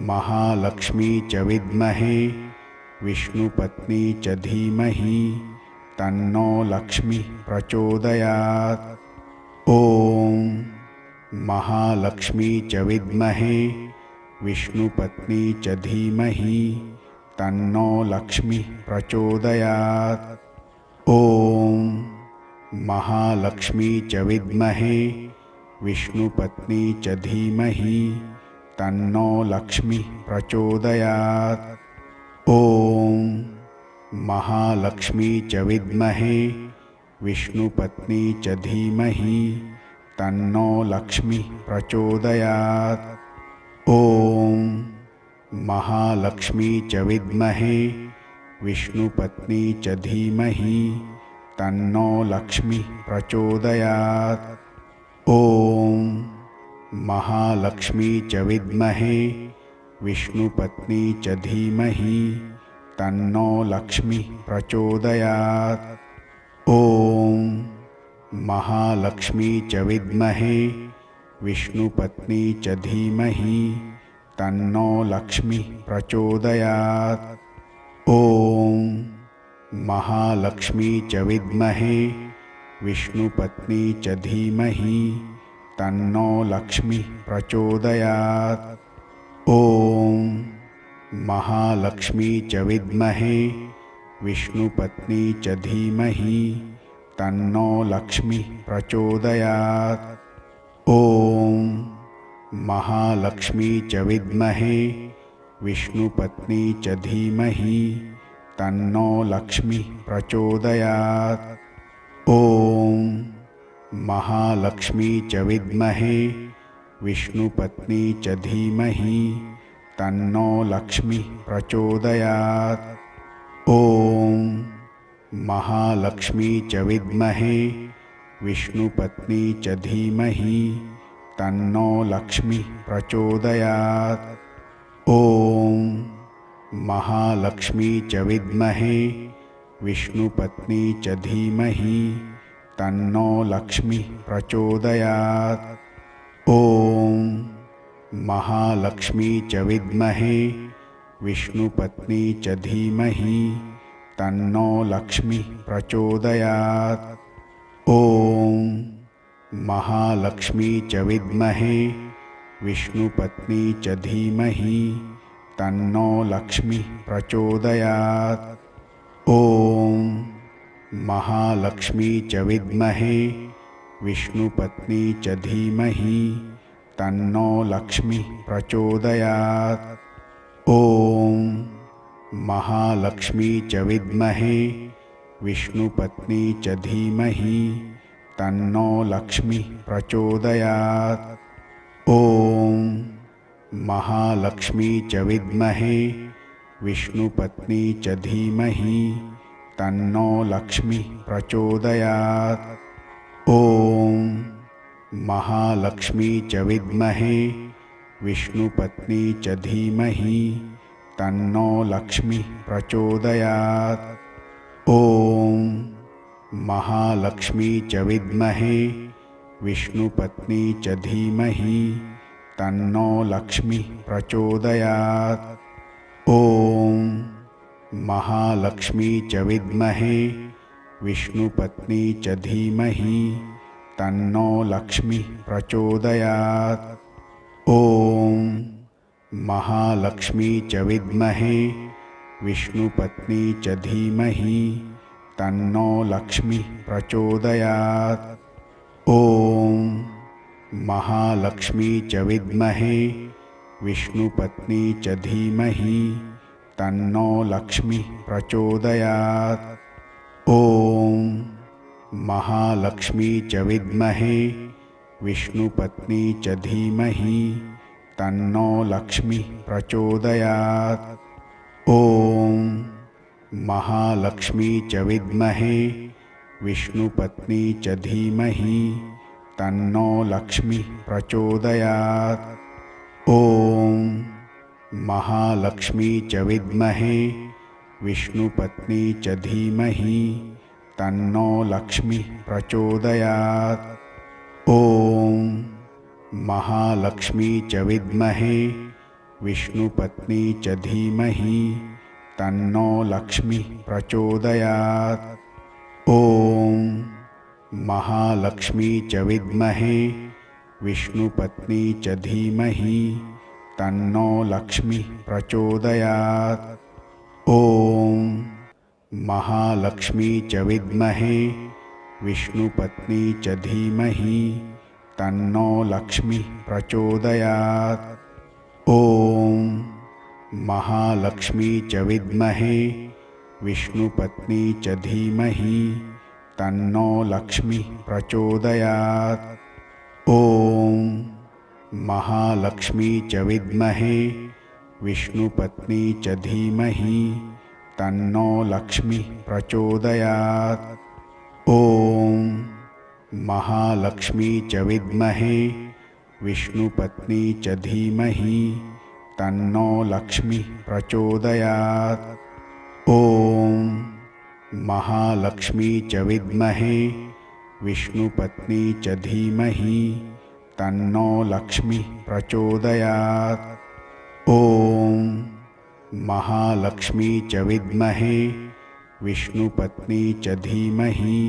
महालक्ष्मी च विद्महे विष्णुपत्नी च धीमहि तन्नो लक्ष्मी प्रचोदयात्। ॐ महालक्ष्मी च विद्महे विष्णुपत्नी च धीमहि तन्नो लक्ष्मी प्रचोदयात्। ॐ महालक्ष्मी च विद्महे विष्णुपत्नी च धीमहि तन्नो लक्ष्मी प्रचोदयात्। ॐ महालक्ष्मी च विद्महे विष्णुपत्नी च धीमहि तन्नो लक्ष्मी प्रचोदयात्। ॐ महालक्ष्मी च विद्महे विष्णुपत्नी च धीमहि तन्नो लक्ष्मी प्रचोदयात्। ॐ महालक्ष्मी च विद्महे विष्णुपत्नी च धीमहि तन्नो लक्ष्मी प्रचोदयात्। ॐ महालक्ष्मी च विद्महे विष्णुपत्नी च धीमहि तन्नो लक्ष्मी प्रचोदयात्। ॐ महालक्ष्मी च विद्महे विष्णुपत्नी च धीमहि तन्नो लक्ष्मी प्रचोदयात्। ॐ महालक्ष्मी च विद्महे विष्णुपत्नी च धीमहि तन्नो लक्ष्मी प्रचोदयात्। ॐ महालक्ष्मी च विद्महे विष्णुपत्नी च धीमहि तन्नो लक्ष्मी प्रचोदयात्। ॐ महालक्ष्मी च विद्महे विष्णुपत्नी च धीमहि तन्नो लक्ष्मी प्रचोदयात्। ॐ महालक्ष्मी च विद्महे विष्णुपत्नी च धीमहि तन्नो लक्ष्मी प्रचोदयात्। ॐ महालक्ष्मी च विद्महे विष्णुपत्नी च धीमहि तन्नो लक्ष्मी प्रचोदयात्। ॐ महालक्ष्मी च विद्महे विष्णुपत्नी च धीमहि तन्नो लक्ष्मी प्रचोदयात्। ॐ महालक्ष्मी च विद्महे विष्णुपत्नी च धीमहि तन्नो लक्ष्मी प्रचोदयात्। ॐ महालक्ष्मी च विद्महे विष्णुपत्नी च धीमहि तन्नो लक्ष्मी प्रचोदयात्। ॐ महालक्ष्मी च विद्महे विष्णुपत्नी च धीमहि तन्नो लक्ष्मी प्रचोदयात्। ॐ महालक्ष्मी च विद्महे विष्णुपत्नी च धीमहि तन्नो लक्ष्मी प्रचोदयात्। ॐ महालक्ष्मी च विद्महे विष्णुपत्नी च धीमहि तन्नो लक्ष्मी प्रचोदयात्। ॐ महालक्ष्मी च विद्महे विष्णुपत्नी च धीमहि तन्नो लक्ष्मी प्रचोदयात्। ॐ महालक्ष्मी च विद्महे विष्णुपत्नी च धीमहि तन्नो लक्ष्मी प्रचोदयात्। ॐ महालक्ष्मी च विद्महे विष्णुपत्नी च धीमहि तन्नो लक्ष्मी प्रचोदयात्। ॐ महालक्ष्मी च विद्महे विष्णुपत्नी च धीमहि तन्नो लक्ष्मी प्रचोदयात्। ॐ महालक्ष्मी च विद्महे विष्णुपत्नी च धीमहि तन्नो लक्ष्मी प्रचोदयात्। ॐ महालक्ष्मी च विद्महे विष्णुपत्नी च धीमहि तन्नो लक्ष्मी प्रचोदयात्। ॐ महालक्ष्मी च विद्महे विष्णुपत्नी च धीमहि तन्नो लक्ष्मी प्रचोदयात्। ॐ महालक्ष्मी च विद्महे विष्णुपत्नी च धीमहि तन्नो लक्ष्मीः प्रचोदयात्। ॐ महालक्ष्मी च विद्महे विष्णुपत्नी च धीमहि तन्नो लक्ष्मीः प्रचोदयात्। ॐ महालक्ष्मी च विद्महे विष्णुपत्नी च धीमहि तन्नो लक्ष्मीः प्रचोदयात्। ॐ महालक्ष्मी च विद्महे विष्णुपत्नी च धीमहि तन्नो लक्ष्मीः प्रचोदयात्। ॐ महालक्ष्मी च विद्महे विष्णुपत्नी च धीमहि तन्नो लक्ष्मीः प्रचोदयात्। ॐ महालक्ष्मी च विद्महे विष्णुपत्नी च धीमहि तन्नो लक्ष्मीः प्रचोदयात्। ॐ महालक्ष्मी च विद्महे विष्णुपत्नी च धीमहि तन्नो लक्ष्मीः प्रचोदयात्। ॐ महालक्ष्मी च विद्महे विष्णुपत्नी च धीमहि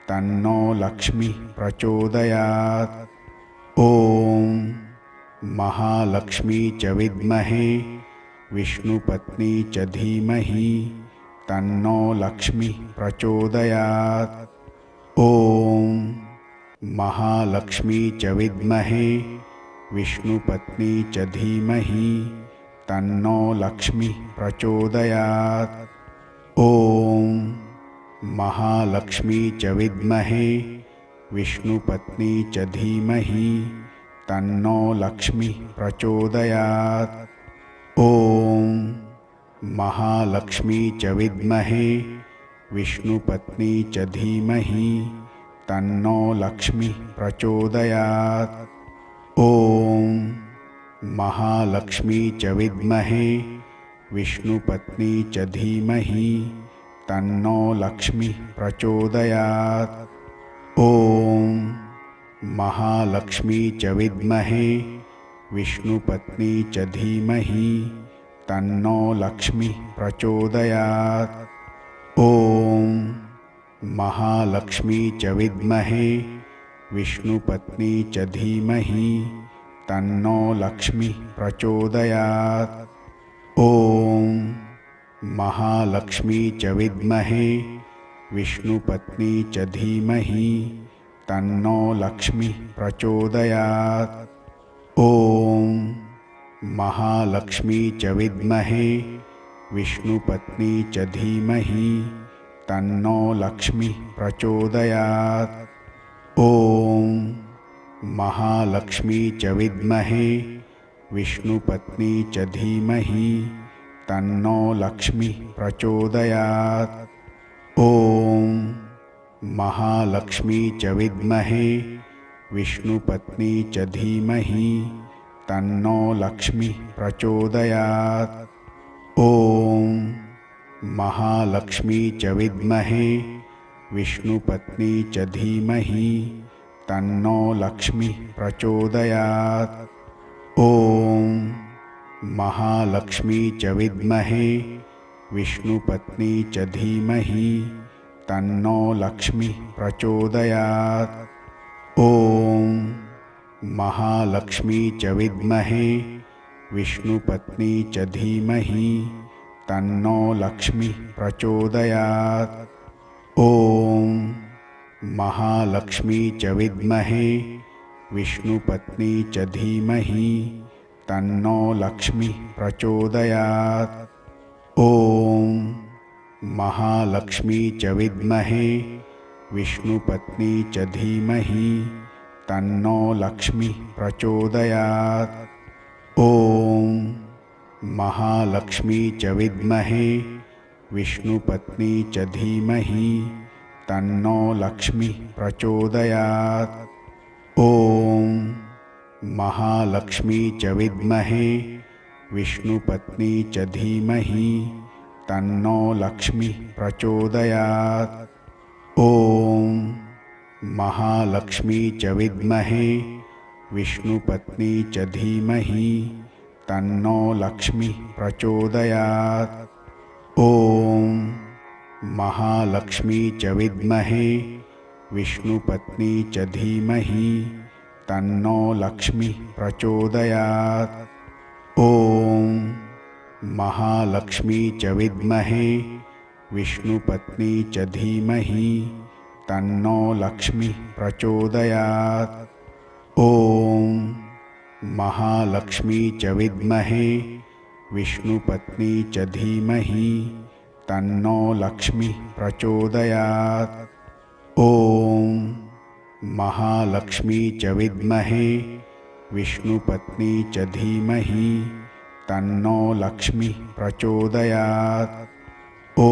तन्नो लक्ष्मीः प्रचोदयात्। ॐ महालक्ष्मी च विद्महे विष्णुपत्नी च धीमहि तन्नो लक्ष्मीः प्रचोदयात्। ॐ महालक्ष्मी च विद्महे विष्णुपत्नी च धीमहि तन्नो लक्ष्मीः प्रचोदयात्। ॐ महालक्ष्मी च विद्महे विष्णुपत्नी च धीमहि तन्नो लक्ष्मीः प्रचोदयात्। ॐ महालक्ष्मी च विद्महे विष्णुपत्नी च धीमहि तन्नो लक्ष्मीः प्रचोदयात्। ॐ महालक्ष्मी च विद्महे विष्णुपत्नी च धीमहि तन्नो लक्ष्मीः प्रचोदयात्। ॐ महालक्ष्मी च विद्महे विष्णुपत्नी च धीमहि तन्नो लक्ष्मीः प्रचोदयात्। ॐ महालक्ष्मी च विद्महे विष्णुपत्नी च धीमहि तन्नो लक्ष्मीः प्रचोदयात्। ॐ महालक्ष्मी च विद्महे विष्णुपत्नी च धीमहि तन्नो लक्ष्मीः प्रचोदयात्। ॐ महालक्ष्मी च विद्महे विष्णुपत्नी च धीमहि तन्नो लक्ष्मीः प्रचोदयात्। ॐ महालक्ष्मी च विद्महे विष्णुपत्नी च धीमहि तन्नो लक्ष्मीः प्रचोदयात्। ॐ महालक्ष्मी च विद्महे विष्णुपत्नी च धीमहि तन्नो लक्ष्मीः प्रचोदयात्। ॐ महालक्ष्मी च विद्महे विष्णुपत्नी च धीमहि तन्नो लक्ष्मीः प्रचोदयात्। ॐ महालक्ष्मी च विद्महे विष्णुपत्नी च धीमहि तन्नो लक्ष्मीः प्रचोदयात्। ॐ महालक्ष्मी च विद्महे विष्णुपत्नी च धीमहि तन्नो लक्ष्मीः प्रचोदयात्। ॐ महालक्ष्मी च विद्महे विष्णुपत्नी च धीमहि तन्नो लक्ष्मीः प्रचोदयात्। ॐ महालक्ष्मी च विद्महे विष्णुपत्नी च धीमहि तन्नो लक्ष्मीः प्रचोदयात्। ॐ महालक्ष्मी च विद्महे विष्णुपत्नी च धीमहि तन्नो लक्ष्मीः प्रचोदयात्। ॐ महालक्ष्मी च विद्महे विष्णुपत्नी च धीमहि तन्नो लक्ष्मीः प्रचोदयात्। ॐ महालक्ष्मी च विद्महे विष्णुपत्नी च धीमहि तन्नो लक्ष्मीः प्रचोदयात्। ॐ महालक्ष्मी च विद्महे विष्णुपत्नी च धीमहि तन्नो लक्ष्मीः प्रचोदयात्। ॐ महालक्ष्मी च विद्महे विष्णुपत्नी च धीमहि तन्नो लक्ष्मीः प्रचोदयात्। ॐ महालक्ष्मी च विद्महे विष्णुपत्नी च धीमहि तन्नो लक्ष्मीः प्रचोदयात्। ॐ महालक्ष्मी च विद्महे विष्णुपत्नी च धीमहि तन्नो लक्ष्मीः प्रचोदयात्। ॐ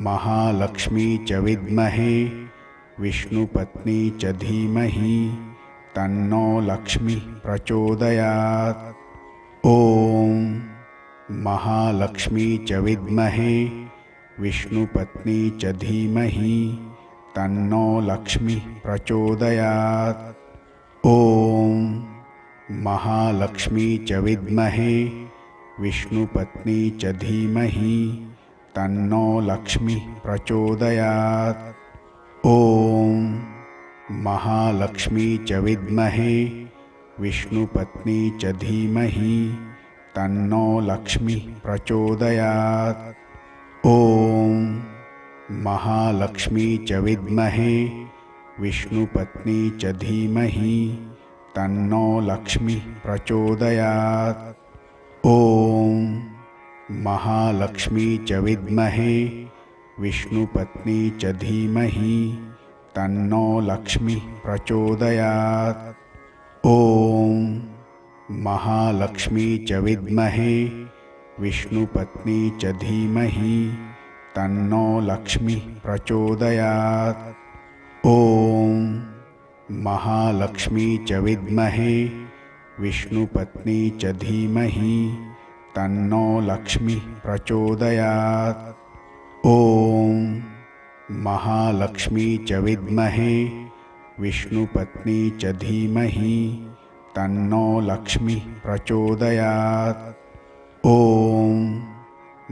महालक्ष्मी च विद्महे विष्णुपत्नी च धीमहि तन्नो लक्ष्मीः प्रचोदयात्। ॐ महालक्ष्मी च विद्महे विष्णुपत्नी च धीमहि तन्नो लक्ष्मीः प्रचोदयात्। ॐ महालक्ष्मी च विद्महे विष्णुपत्नी च धीमहि तन्नो लक्ष्मीः प्रचोदयात्। ॐ महालक्ष्मी च विद्महे विष्णुपत्नी च धीमहि तन्नो लक्ष्मीः प्रचोदयात्। ॐ महालक्ष्मी च विद्महे विष्णुपत्नी च धीमहि तन्नो लक्ष्मीः प्रचोदयात्। ॐ महालक्ष्मी च विद्महे विष्णुपत्नी च धीमहि तन्नो लक्ष्मीः प्रचोदयात्। ॐ महालक्ष्मी च विद्महे विष्णुपत्नी च धीमहि तन्नो लक्ष्मीः प्रचोदयात्। ॐ महालक्ष्मी च विद्महे विष्णुपत्नी च धीमहि तन्नो लक्ष्मीः प्रचोदयात्। ॐ महालक्ष्मी च विद्महे विष्णुपत्नी च धीमहि तन्नो लक्ष्मीः प्रचोदयात्। ॐ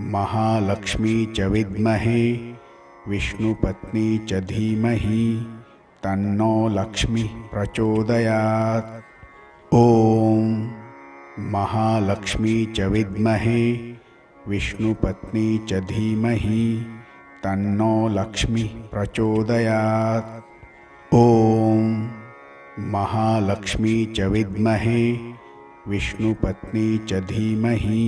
महालक्ष्मी च विद्महे विष्णुपत्नी च धीमहि तन्नो लक्ष्मीः प्रचोदयात्। ॐ महालक्ष्मी च विद्महे विष्णुपत्नी च धीमहि तन्नो लक्ष्मीः प्रचोदयात्। ॐ महालक्ष्मी च विद्महे विष्णुपत्नी च धीमहि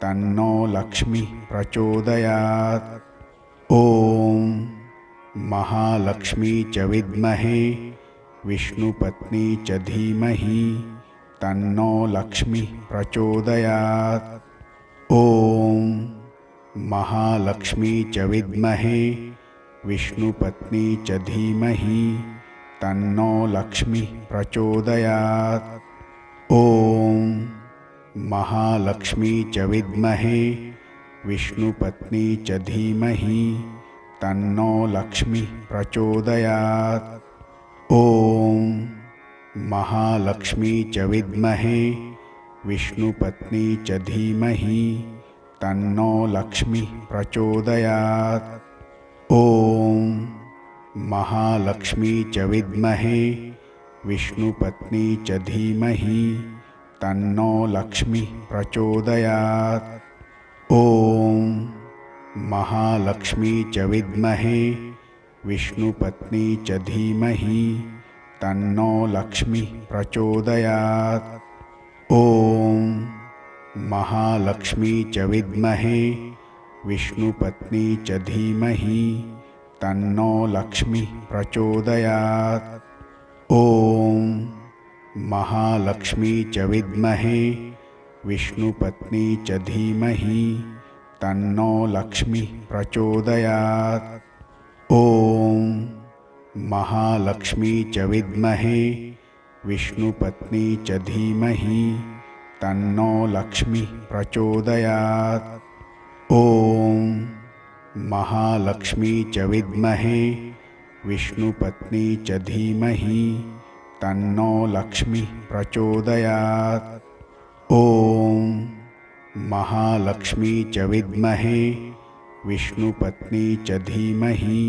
तन्नो लक्ष्मीः प्रचोदयात्। ॐ महालक्ष्मी च विद्महे विष्णुपत्नी च धीमहि तन्नो लक्ष्मीः प्रचोदयात्। ॐ महालक्ष्मी च विद्महे विष्णुपत्नी च धीमहि तन्नो लक्ष्मीः प्रचोदयात्। ॐ महालक्ष्मी च विद्महे विष्णुपत्नी च धीमहि तन्नो लक्ष्मीः प्रचोदयात्। ॐ महालक्ष्मी च विद्महे विष्णुपत्नी च धीमहि तन्नो लक्ष्मीः प्रचोदयात्। ॐ महालक्ष्मी च विद्महे विष्णुपत्नी च धीमहि तन्नो लक्ष्मीः प्रचोदयात्। ॐ महालक्ष्मी च विद्महे विष्णुपत्नी च धीमहि तन्नो लक्ष्मीः प्रचोदयात्। ॐ महालक्ष्मी च विद्महे विष्णुपत्नी च धीमहि तन्नो लक्ष्मीः प्रचोदयात्। ॐ महालक्ष्मी च विद्महे विष्णुपत्नी च धीमहि तन्नो लक्ष्मीः प्रचोदयात्। ॐ महालक्ष्मी च विद्महे विष्णुपत्नी च धीमहि तन्नो लक्ष्मीः प्रचोदयात्। ॐ महालक्ष्मी च विद्महे विष्णुपत्नी च धीमहि तन्नो लक्ष्मीः प्रचोदयात्। ॐ महालक्ष्मी च विद्महे विष्णुपत्नी च धीमहि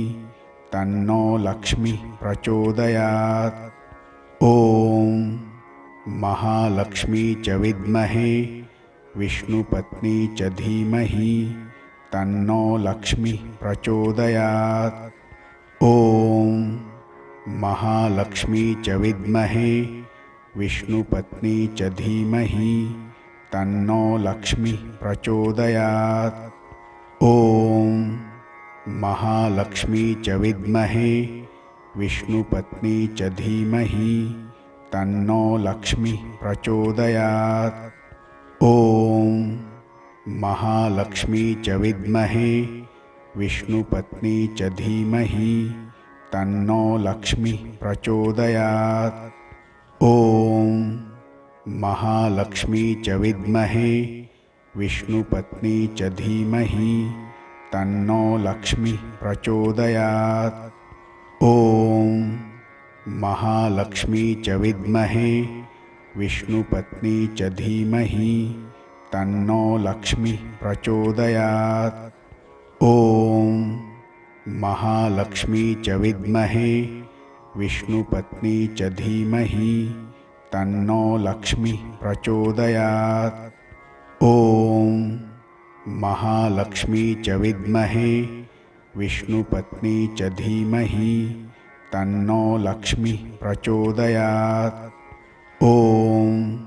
तन्नो लक्ष्मी प्रचोदयात्। ॐ महालक्ष्मी च विद्महे विष्णुपत्नी च धीमहि तन्नो लक्ष्मी प्रचोदयात्। ॐ महालक्ष्मी च विद्महे विष्णुपत्नी च धीमहि तन्नो लक्ष्मी प्रचोदयात्। ॐ महालक्ष्मी च विद्महे विष्णुपत्नी च धीमहि तन्नो लक्ष्मी प्रचोदयात्। ॐ महालक्ष्मी च विद्महे विष्णुपत्नी च धीमहि तन्नो लक्ष्मी प्रचोदयात्। ॐ महालक्ष्मी च विद्महे विष्णुपत्नी च धीमहि तन्नो लक्ष्मी प्रचोदयात्। ॐ महालक्ष्मी च विद्महे विष्णुपत्नी च धीमहि तन्नो लक्ष्मी प्रचोदयात्। ॐ महालक्ष्मी च विद्महे विष्णुपत्नी च धीमहि तन्नो लक्ष्मी प्रचोदयात्। ॐ महालक्ष्मी च विद्महे विष्णुपत्नी च धीमहि तन्नो लक्ष्मी प्रचोदयात्। ॐ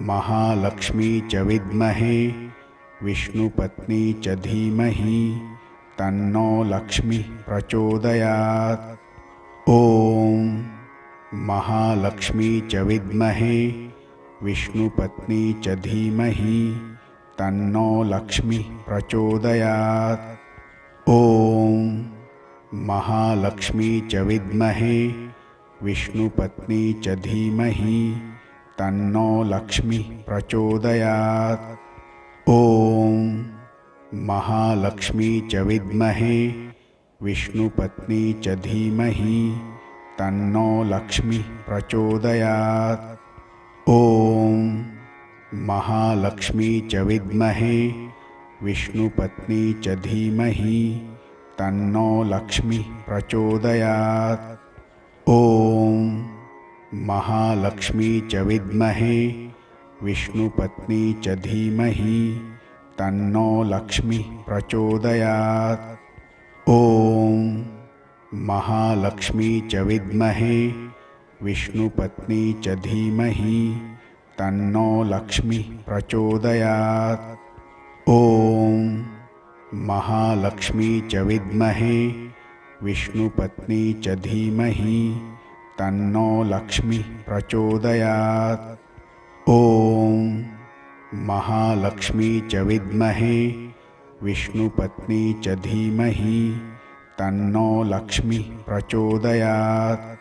महालक्ष्मी च विद्महे विष्णुपत्नी च धीमहि तन्नो लक्ष्मी प्रचोदयात्। ॐ महालक्ष्मी च विद्महे विष्णुपत्नी च धीमहि तन्नो लक्ष्मी प्रचोदयात्। ॐ महालक्ष्मी च विद्महे विष्णुपत्नी च धीमहि तन्नो लक्ष्मी प्रचोदयात्। ॐ महालक्ष्मी च विद्महे विष्णुपत्नी च धीमहि तन्नो लक्ष्मी प्रचोदयात्। ॐ महालक्ष्मी च विद्महे विष्णुपत्नी च धीमहि तन्नो लक्ष्मी प्रचोदयात्। ॐ महालक्ष्मी च विद्महे विष्णुपत्नी च धीमहि तन्नो लक्ष्मी प्रचोदयात्। ॐ महालक्ष्मी च विद्महे विष्णुपत्नी च धीमहि तन्नो लक्ष्मी प्रचोदयात्। ॐ महालक्ष्मी च विद्महे विष्णुपत्नी च धीमहि तन्नो लक्ष्मी प्रचोदयात्। ॐ महालक्ष्मी च विद्महे विष्णुपत्नी च धीमहि तन्नो लक्ष्मी प्रचोदयात्।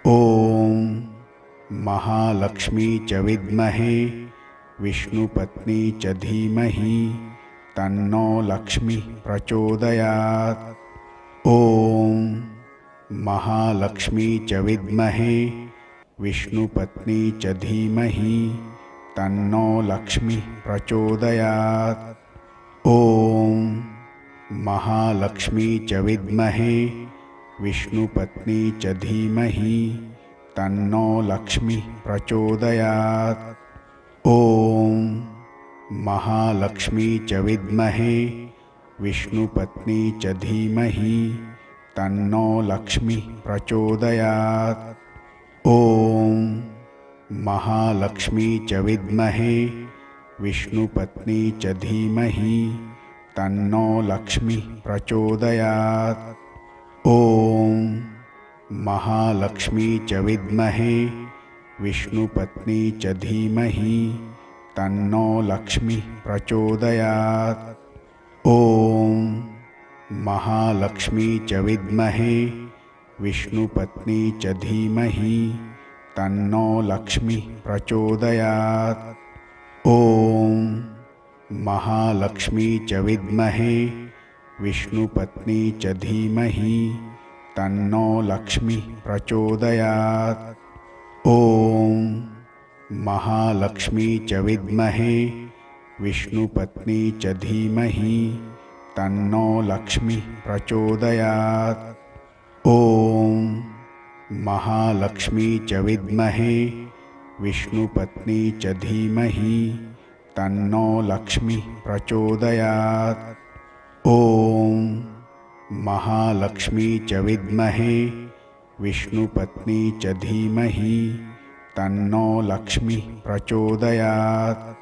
ॐ महालक्ष्मी च विद्महे विष्णुपत्नी च धीमहि तन्नो लक्ष्मी प्रचोदयात्। ॐ महालक्ष्मी च विद्महे विष्णुपत्नी च धीमहि तन्नो लक्ष्मी प्रचोदयात्। ॐ महालक्ष्मी च विद्महे विष्णुपत्नी च धीमहि तन्नो लक्ष्मी प्रचोदयात्। ॐ महालक्ष्मी च विद्महे विष्णुपत्नी च धीमहि तन्नो लक्ष्मी प्रचोदयात्। ॐ महालक्ष्मी च विद्महे विष्णुपत्नी च धीमहि तन्नो लक्ष्मी प्रचोदयात्। ॐ महालक्ष्मी च विद्महे विष्णुपत्नी च धीमहि तन्नो लक्ष्मी प्रचोदयात्। ॐ महालक्ष्मी च विद्महे विष्णुपत्नी च धीमहि तन्नो लक्ष्मी प्रचोदयात्। ॐ महालक्ष्मी च विद्महे विष्णुपत्नी च धीमहि तन्नो लक्ष्मी प्रचोदयात्। ॐ महालक्ष्मी च विद्महे विष्णुपत्नी च धीमहि तन्नो लक्ष्मी प्रचोदयात्। ॐ महालक्ष्मी च विद्महे विष्णुपत्नी च धीमहि तन्नो लक्ष्मी प्रचोदयात्। ॐ महालक्ष्मी च विद्महे विष्णुपत्नी च धीमहि तन्नो लक्ष्मी प्रचोदयात्।